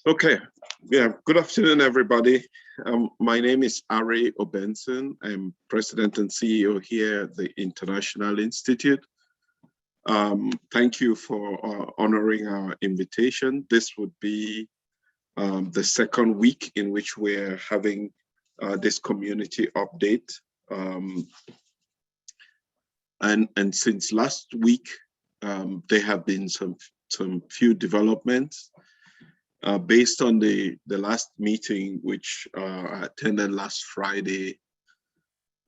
Okay, yeah, good afternoon, everybody. My name is Ari Obenson. I'm President and CEO here at the International Institute. Thank you for honoring our invitation. This would be the second week in which we're having this community update. And since last week, there have been some few developments. Based on the last meeting, which I attended last Friday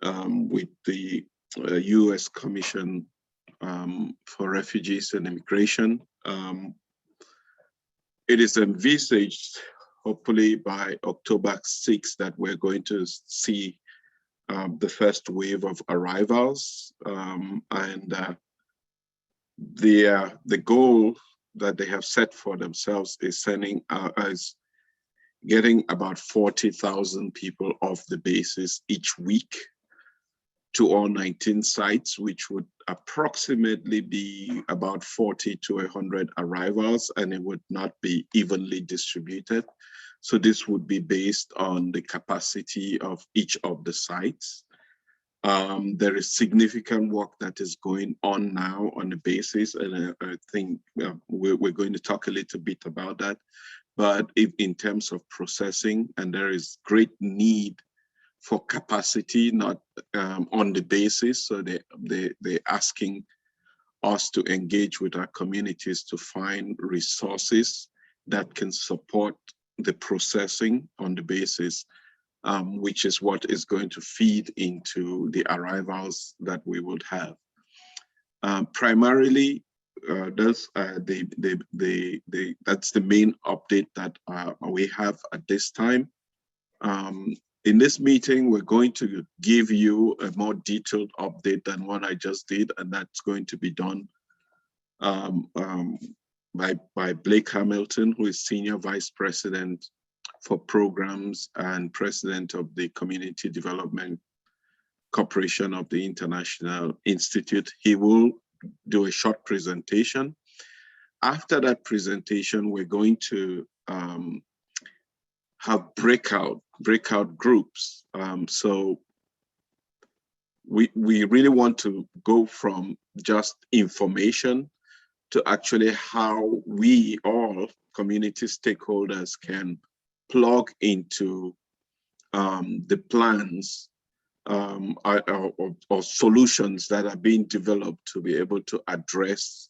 with the U.S. Commission for Refugees and Immigration, it is envisaged, hopefully by October 6th, that we're going to see the first wave of arrivals. The goal that they have set for themselves is getting about 40,000 people off the bases each week to all 19 sites, which would approximately be about 40 to 100 arrivals, and it would not be evenly distributed. So this would be based on the capacity of each of the sites. There is significant work that is going on now on the basis, and I think we're going to talk a little bit about that. But if in terms of processing, and there is great need for capacity, not on the basis, so they're asking us to engage with our communities to find resources that can support the processing on the basis. Which is what is going to feed into the arrivals that we would have. Primarily, that's the main update that we have at this time. In this meeting, we're going to give you a more detailed update than what I just did, and that's going to be done by Blake Hamilton, who is Senior Vice President for Programs and President of the Community Development Corporation of the International Institute. He will do a short presentation. After that presentation, we're going to have breakout groups. So we really want to go from just information to actually how we all community stakeholders can plug into the plans or solutions that are being developed to be able to address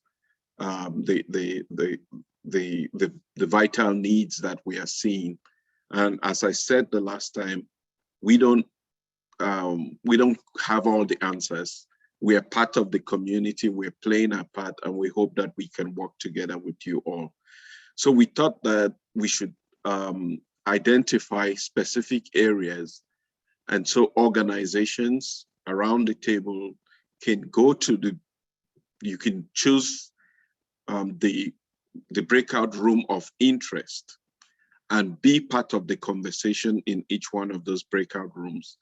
the vital needs that we are seeing. And as I said the last time, we don't have all the answers. We are part of the community, we're playing our part, and we hope that we can work together with you all. So we thought that we should identify specific areas, and so organizations around the table can go to you can choose the breakout room of interest and be part of the conversation in each one of those breakout rooms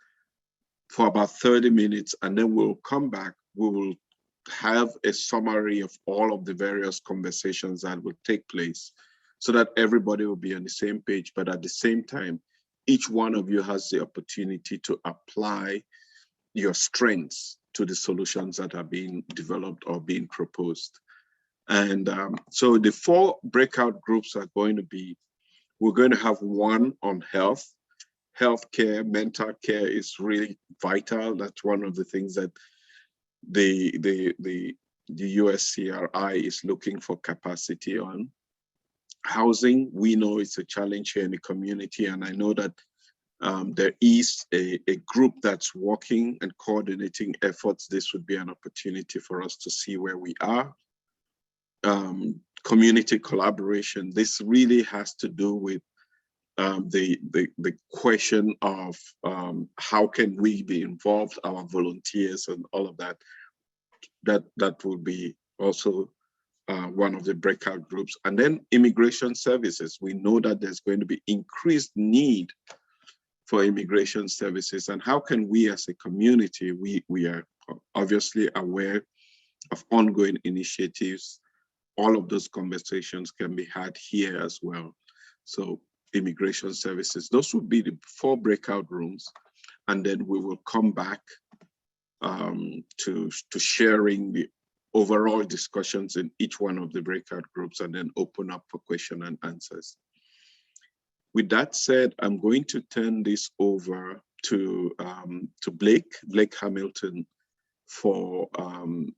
for about 30 minutes, and then we'll come back. We will have a summary of all of the various conversations that will take place so that everybody will be on the same page, but at the same time, each one of you has the opportunity to apply your strengths to the solutions that are being developed or being proposed. And so the 4 breakout groups are going to be, we're going to have one on health. Healthcare, mental care is really vital. That's one of the things that the USCRI is looking for capacity on. Housing, we know it's a challenge here in the community, and I know that there is a group that's working and coordinating efforts. This would be an opportunity for us to see where we are. Community collaboration, this really has to do with the question of how can we be involved, our volunteers and all of that. That will be also one of the breakout groups. And then immigration services. We know that there's going to be increased need for immigration services, and how can we as a community, we are obviously aware of ongoing initiatives. All of those conversations can be had here as well. So immigration services. Those would be the 4 breakout rooms. And then we will come back to sharing the overall discussions in each one of the breakout groups, and then open up for question and answers. With that said, I'm going to turn this over to Blake Hamilton for an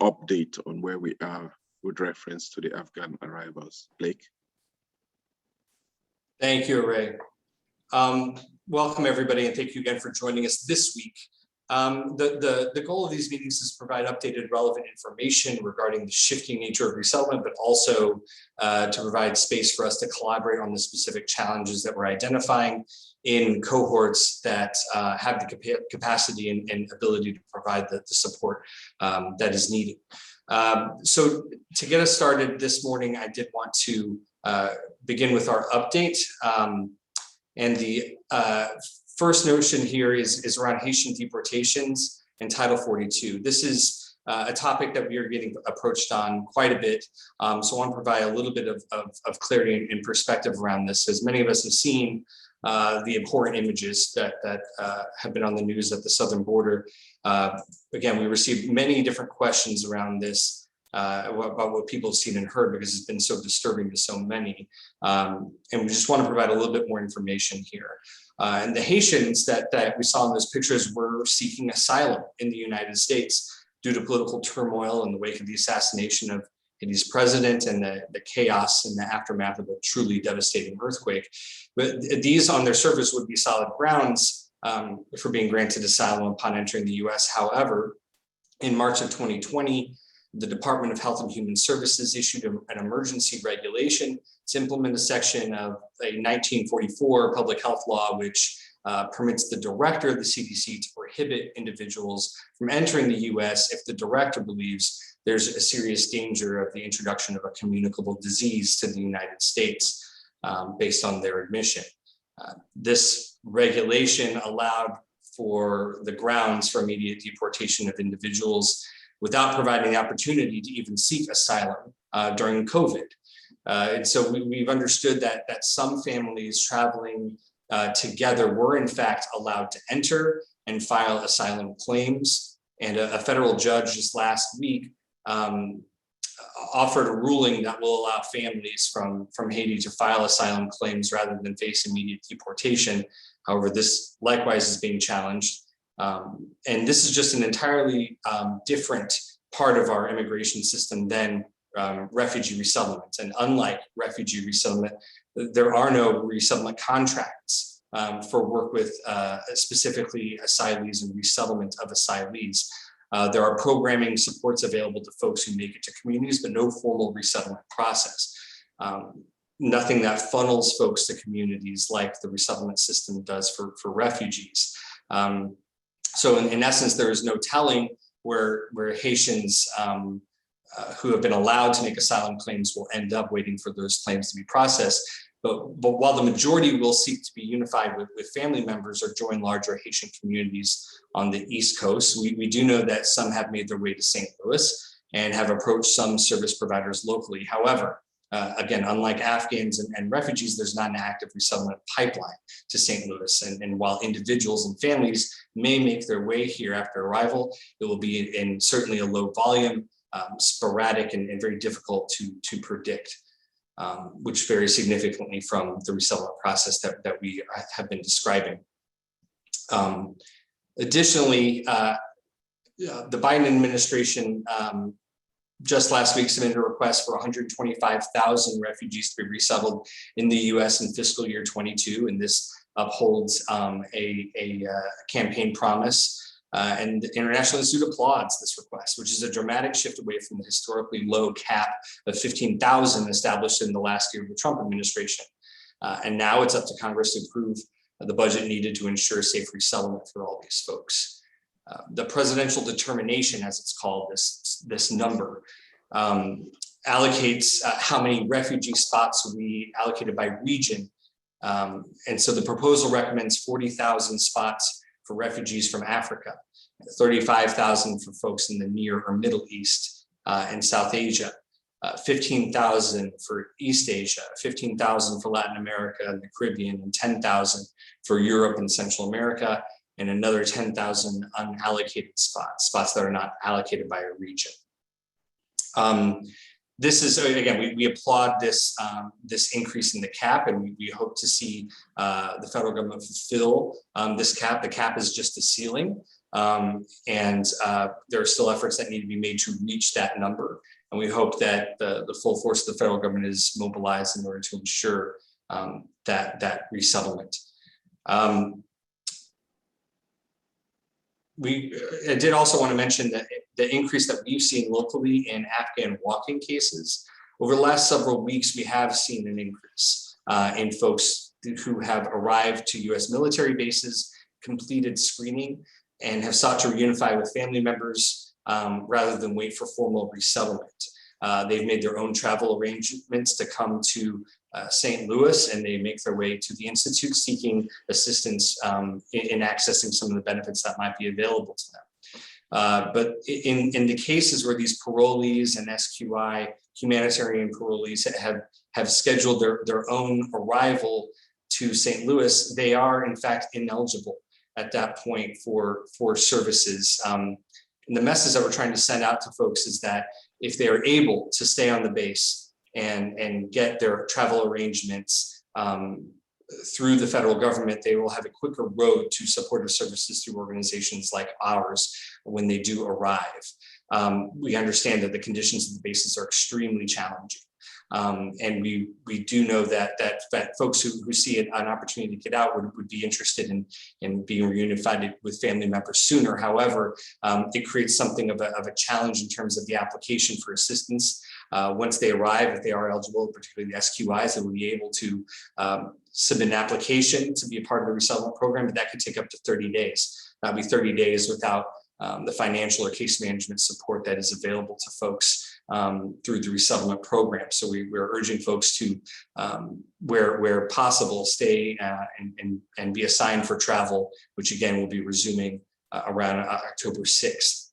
update on where we are with reference to the Afghan arrivals. Blake. Thank you, Ray. Welcome everybody, and thank you again for joining us this week. The goal of these meetings is to provide updated relevant information regarding the shifting nature of resettlement, but also to provide space for us to collaborate on the specific challenges that we're identifying in cohorts that have the capacity and ability to provide the support that is needed. So to get us started this morning, I did want to begin with our update. And the first notion here is around Haitian deportations and Title 42. This is a topic that we are getting approached on quite a bit. So I want to provide a little bit of clarity and perspective around this, as many of us have seen the abhorrent images that have been on the news at the southern border. Again, we received many different questions around this, about what people have seen and heard, because it's been so disturbing to so many. And we just want to provide a little bit more information here. And the Haitians that we saw in those pictures were seeking asylum in the United States due to political turmoil in the wake of the assassination of Haiti's president and the chaos in the aftermath of a truly devastating earthquake. But these on their surface would be solid grounds for being granted asylum upon entering the US. However, in March of 2020, the Department of Health and Human Services issued an emergency regulation to implement a section of a 1944 public health law, which permits the director of the CDC to prohibit individuals from entering the US if the director believes there's a serious danger of the introduction of a communicable disease to the United States based on their admission. This regulation allowed for the grounds for immediate deportation of individuals without providing the opportunity to even seek asylum during COVID. And so we've understood that some families traveling together were in fact allowed to enter and file asylum claims. And a federal judge just last week offered a ruling that will allow families from Haiti to file asylum claims rather than face immediate deportation. However, this likewise is being challenged. And this is just an entirely different part of our immigration system than refugee resettlement. And unlike refugee resettlement, there are no resettlement contracts for work with specifically asylees and resettlement of asylees. There are programming supports available to folks who make it to communities, but no formal resettlement process. Nothing that funnels folks to communities like the resettlement system does for refugees. So in essence, there is no telling where Haitians who have been allowed to make asylum claims will end up waiting for those claims to be processed. But while the majority will seek to be unified with family members or join larger Haitian communities on the East Coast, we do know that some have made their way to St. Louis and have approached some service providers locally. However, again, unlike Afghans and refugees, there's not an active resettlement pipeline to St. Louis. And while individuals and families may make their way here after arrival, it will be in certainly a low volume, sporadic, and very difficult to predict, which varies significantly from the resettlement process that we have been describing. Additionally, the Biden administration just last week submitted a request for 125,000 refugees to be resettled in the US in fiscal year 22, and this upholds a campaign promise. And the International Institute applauds this request, which is a dramatic shift away from the historically low cap of 15,000 established in the last year of the Trump administration. And now it's up to Congress to approve the budget needed to ensure safe resettlement for all these folks. The presidential determination, as it's called, this number, allocates how many refugee spots will be allocated by region. And so the proposal recommends 40,000 spots for refugees from Africa, 35,000 for folks in the Near or Middle East and South Asia, 15,000 for East Asia, 15,000 for Latin America and the Caribbean, and 10,000 for Europe and Central America, and another 10,000 unallocated spots that are not allocated by a region. This is, again, we applaud this, this increase in the cap, and we hope to see the federal government fulfill this cap. The cap is just a ceiling, and there are still efforts that need to be made to reach that number. And we hope that the full force of the federal government is mobilized in order to ensure that resettlement. I did also want to mention that the increase that we've seen locally in Afghan walk-in cases. Over the last several weeks, we have seen an increase in folks who have arrived to U.S. military bases, completed screening, and have sought to reunify with family members rather than wait for formal resettlement. They've made their own travel arrangements to come to St. Louis, and they make their way to the Institute seeking assistance in accessing some of the benefits that might be available to them. But in the cases where these parolees and SQI humanitarian parolees have scheduled their own arrival to St. Louis, they are in fact ineligible at that point for services. And the message that we're trying to send out to folks is that if they are able to stay on the base and get their travel arrangements through the federal government, they will have a quicker road to supportive services through organizations like ours when they do arrive. We understand that the conditions of the bases are extremely challenging. And we do know that folks who see an opportunity to get out would be interested in being reunified with family members sooner. However, it creates something of a challenge in terms of the application for assistance. Once they arrive, if they are eligible, particularly the SQIs, they will be able to submit an application to be a part of the resettlement program, but that could take up to 30 days. That'd be 30 days without the financial or case management support that is available to folks through the resettlement program. So we're urging folks to, where possible, stay and be assigned for travel, which again will be resuming around October 6th.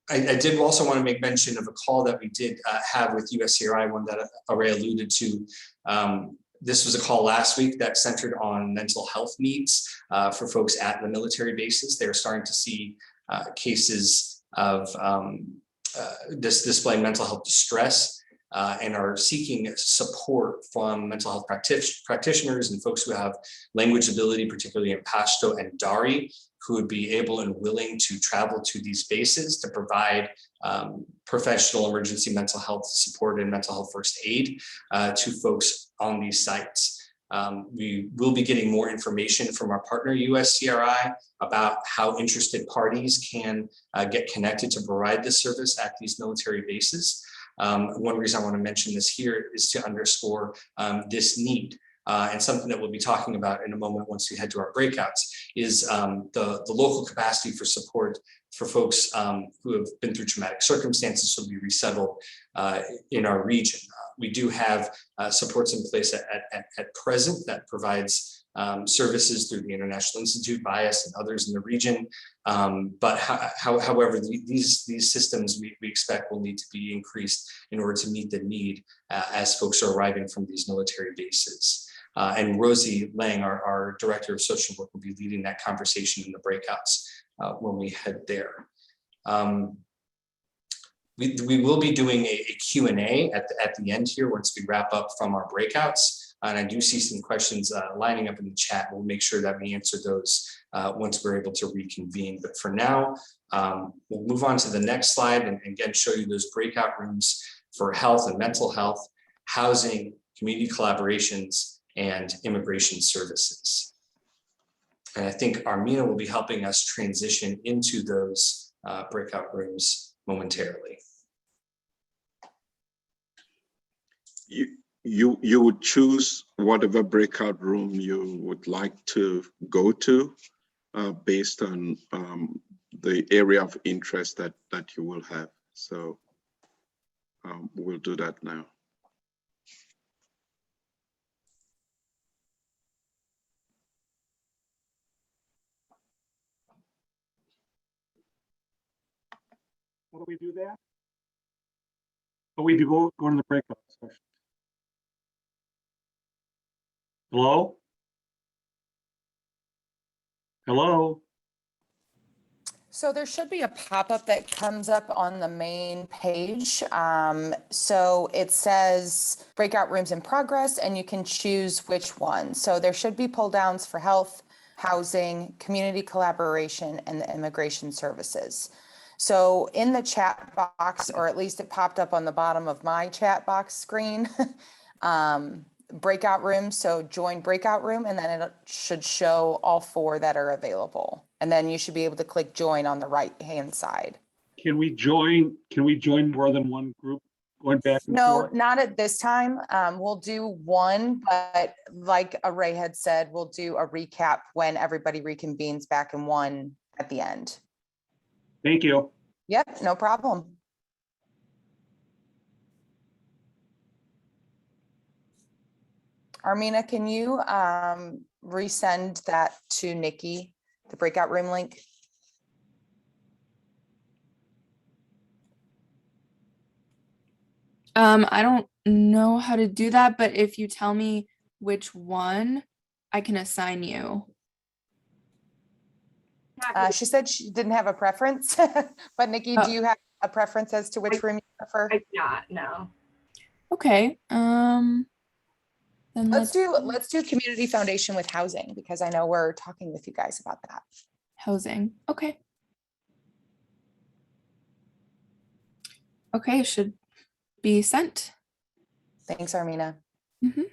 I did also want to make mention of a call that we did have with USCRI, one that I already alluded to. This was a call last week that centered on mental health needs for folks at the military bases. They're starting to see cases of displaying mental health distress and are seeking support from mental health practitioners and folks who have language ability, particularly in Pashto and Dari, who would be able and willing to travel to these bases to provide professional emergency mental health support and mental health first aid to folks on these sites. We will be getting more information from our partner USCRI about how interested parties can get connected to provide this service at these military bases. One reason I want to mention this here is to underscore this need. And something that we'll be talking about in a moment once we head to our breakouts is the local capacity for support for folks who have been through traumatic circumstances to be resettled in our region. We do have supports in place at present that provides services through the International Institute, BIAS, and others in the region. But however, these systems we expect will need to be increased in order to meet the need as folks are arriving from these military bases. And Rosie Lang, our Director of Social Work, will be leading that conversation in the breakouts when we head there. We will be doing a Q&A at the end here once we wrap up from our breakouts. And I do see some questions lining up in the chat. We'll make sure that we answer those once we're able to reconvene. But for now, we'll move on to the next slide and again show you those breakout rooms for health and mental health, housing, community collaborations, and immigration services. And I think Armina will be helping us transition into those breakout rooms momentarily. You would choose whatever breakout room you would like to go to based on the area of interest that you will have. So we'll do that now. How do we do that? But we go to the breakout session. Hello? Hello? So there should be a pop-up that comes up on the main page. So it says breakout rooms in progress, and you can choose which one. So there should be pull downs for health, housing, community collaboration, and the immigration services. So in the chat box, or at least it popped up on the bottom of my chat box screen, breakout rooms. So join breakout room, and then it should show all 4 that are available. And then you should be able to click join on the right-hand side. Can we join more than one group going back and No, forth? not at this time. We'll do one, but like Ray had said, we'll do a recap when everybody reconvenes back in one at the end. Thank you. Yep, no problem. Armina, can you resend that to Nikki, the breakout room link? I don't know how to do that, but if you tell me which one, I can assign you. She said she didn't have a preference, but Nikki, Oh. do you have a preference as to which room you prefer? I do not, no. Okay. Then Let's do community foundation with housing, because I know we're talking with you guys about that. housing. Okay. Okay, should be sent. Thanks, Armina. Mhm.